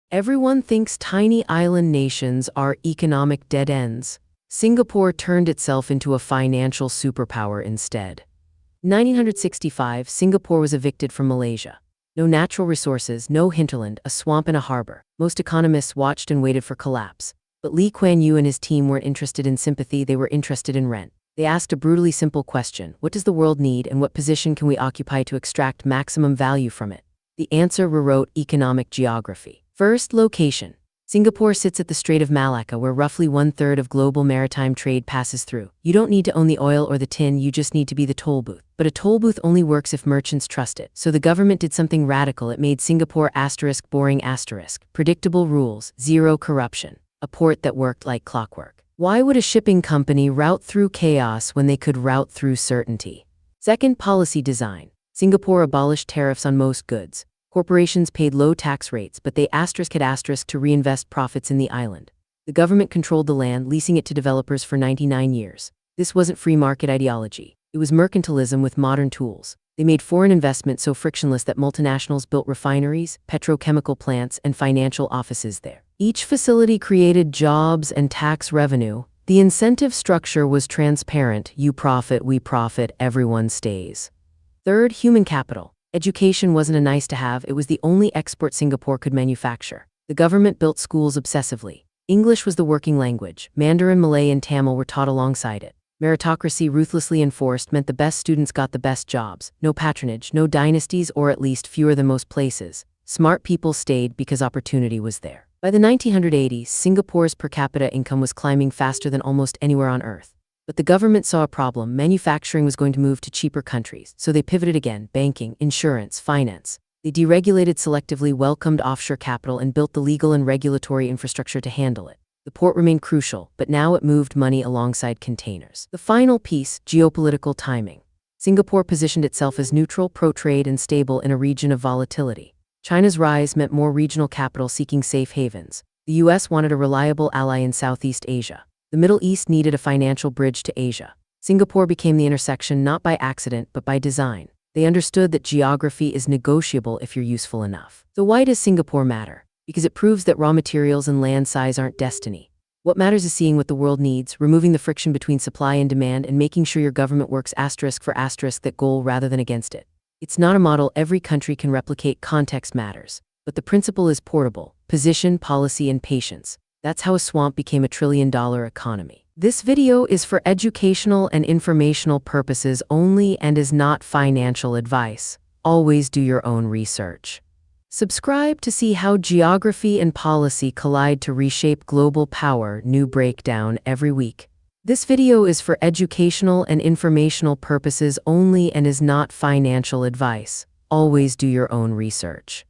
Everyone thinks tiny island nations are economic dead ends. Singapore turned itself into a financial superpower instead. 1965, Singapore was evicted from Malaysia. No natural resources, no hinterland, a swamp and a harbor. Most economists watched and waited for collapse. But Lee Kuan Yew and his team weren't interested in sympathy, they were interested in rent. They asked a brutally simple question: what does the world need and what position can we occupy to extract maximum value from it? The answer rewrote economic geography. First, location. Singapore sits at the Strait of Malacca, where roughly 1/3 of global maritime trade passes through. You don't need to own the oil or the tin, you just need to be the toll booth. But a toll booth only works if merchants trust it. So the government did something radical. It made Singapore boring predictable rules, zero corruption. A port that worked like clockwork. Why would a shipping company route through chaos when they could route through certainty? Second, policy design. Singapore abolished tariffs on most goods. Corporations paid low tax rates, but they had to reinvest profits in the island. The government controlled the land, leasing it to developers for 99 years. This wasn't free market ideology. It was mercantilism with modern tools. They made foreign investment so frictionless that multinationals built refineries, petrochemical plants, and financial offices there. Each facility created jobs and tax revenue. The incentive structure was transparent: you profit, we profit, everyone stays. Third, human capital. Education wasn't a nice-to-have, it was the only export Singapore could manufacture. The government built schools obsessively. English was the working language. Mandarin, Malay, and Tamil were taught alongside it. Meritocracy, ruthlessly enforced, meant the best students got the best jobs. No patronage, no dynasties, or at least fewer than most places. Smart people stayed because opportunity was there. By the 1980s, Singapore's per capita income was climbing faster than almost anywhere on Earth. But the government saw a problem: manufacturing was going to move to cheaper countries, so they pivoted again: banking, insurance, finance. They deregulated selectively, welcomed offshore capital, and built the legal and regulatory infrastructure to handle it. The port remained crucial, but now it moved money alongside containers. The final piece: geopolitical timing. Singapore positioned itself as neutral, pro-trade, and stable in a region of volatility. China's rise meant more regional capital seeking safe havens. The US wanted a reliable ally in Southeast Asia. The Middle East needed a financial bridge to Asia. Singapore became the intersection not by accident but by design. They understood that geography is negotiable if you're useful enough. So why does Singapore matter? Because it proves that raw materials and land size aren't destiny. What matters is seeing what the world needs, removing the friction between supply and demand, and making sure your government works for that goal rather than against it. It's not a model every country can replicate, context matters. But the principle is portable: position, policy, and patience. That's how a swamp became a trillion-dollar economy. This video is for educational and informational purposes only and is not financial advice. Always do your own research. Subscribe to see how geography and policy collide to reshape global power. New breakdown every week. This video is for educational and informational purposes only and is not financial advice. Always do your own research.